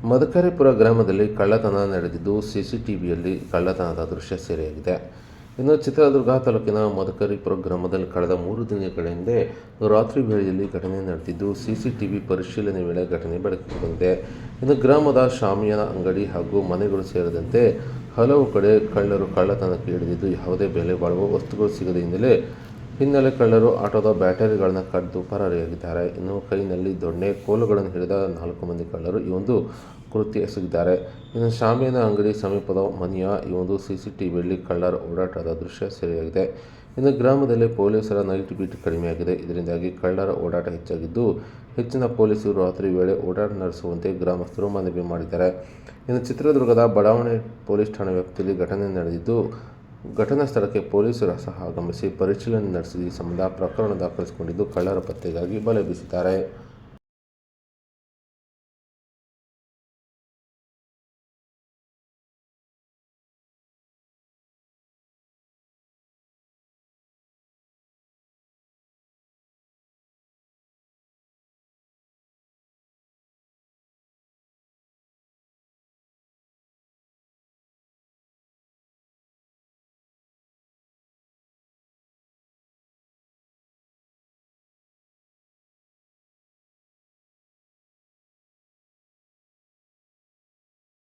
ಮದಕರಿಪುರ ಗ್ರಾಮದಲ್ಲಿ ಕಳ್ಳತನ ನಡೆದಿದ್ದು ಸಿಸಿಟಿವಿಯಲ್ಲಿ ಕಳ್ಳತನದ ದೃಶ್ಯ ಸೆರೆಯಾಗಿದೆ. ಇನ್ನು ಚಿತ್ರದುರ್ಗ ತಾಲೂಕಿನ ಮದಕರಿಪುರ ಗ್ರಾಮದಲ್ಲಿ ಕಳೆದ 3 ದಿನಗಳ ಹಿಂದೆ ರಾತ್ರಿ ವೇಳೆಯಲ್ಲಿ ಘಟನೆ ನಡೆದಿದ್ದು ಸಿಸಿಟಿವಿ ಪರಿಶೀಲನೆ ವೇಳೆ ಘಟನೆ ಬೆಳಕಿಗೆ ಬಂದಿದೆ. ಇನ್ನು ಗ್ರಾಮದ ಶಾಮಿಯಾನ ಅಂಗಡಿ ಹಾಗೂ ಮನೆಗಳು ಸೇರಿದಂತೆ ಹಲವು ಕಡೆ ಕಳ್ಳರು ಕಳ್ಳತನಕ್ಕೆ ಹಿಡಿದಿದ್ದು ಯಾವುದೇ ಬೆಲೆ ಬಾಳುವ ವಸ್ತುಗಳು ಸಿಗದ ಹಿನ್ನೆಲೆ ಕಳ್ಳರು ಆಟೋದ ಬ್ಯಾಟರಿಗಳನ್ನು ಕದ್ದು ಪರಾರಿಯಾಗಿದ್ದಾರೆ. ಇನ್ನು ಕೈನಲ್ಲಿ ದೊಣ್ಣೆ ಕೋಲುಗಳನ್ನು ಹಿಡಿದ 4 ಮಂದಿ ಕಳ್ಳರು ಈ ಒಂದು ಕೃತ್ಯ ಎಸಗಿದ್ದಾರೆ. ಇನ್ನು ಶಾಮಿಯಾನ ಅಂಗಡಿ ಸಮೀಪದ ಮನೆಯ ಈ ಒಂದು ಸಿಸಿಟಿವಿಯಲ್ಲಿ ಕಳ್ಳರ ಓಡಾಟದ ದೃಶ್ಯ ಸೆರೆಯಾಗಿದೆ. ಇನ್ನು ಗ್ರಾಮದಲ್ಲಿ ಪೊಲೀಸರ ನೈಟ್ ಬೀಟ್ ಕಡಿಮೆಯಾಗಿದೆ. ಇದರಿಂದಾಗಿ ಕಳ್ಳರ ಓಡಾಟ ಹೆಚ್ಚಾಗಿದ್ದು ಹೆಚ್ಚಿನ ಪೊಲೀಸರು ರಾತ್ರಿ ವೇಳೆ ಓಡಾಟ ನಡೆಸುವಂತೆ ಗ್ರಾಮಸ್ಥರು ಮನವಿ ಮಾಡಿದ್ದಾರೆ. ಇನ್ನು ಚಿತ್ರದುರ್ಗದ ಬಡಾವಣೆ ಪೊಲೀಸ್ ಠಾಣಾ ವ್ಯಾಪ್ತಿಯಲ್ಲಿ ಘಟನೆ ನಡೆದಿದ್ದು ಘಟನಾ ಸ್ಥಳಕ್ಕೆ ಪೊಲೀಸರು ಸಹ ಆಗಮಿಸಿ ಪರಿಶೀಲನೆ ನಡೆಸಿ ಈ ಸಂಬಂಧ ಪ್ರಕರಣ ದಾಖಲಿಸಿಕೊಂಡಿದ್ದು ಕಳ್ಳರ ಪತ್ತೆಗಾಗಿ ಬಲೆ ಬೀಸಿದ್ದಾರೆ.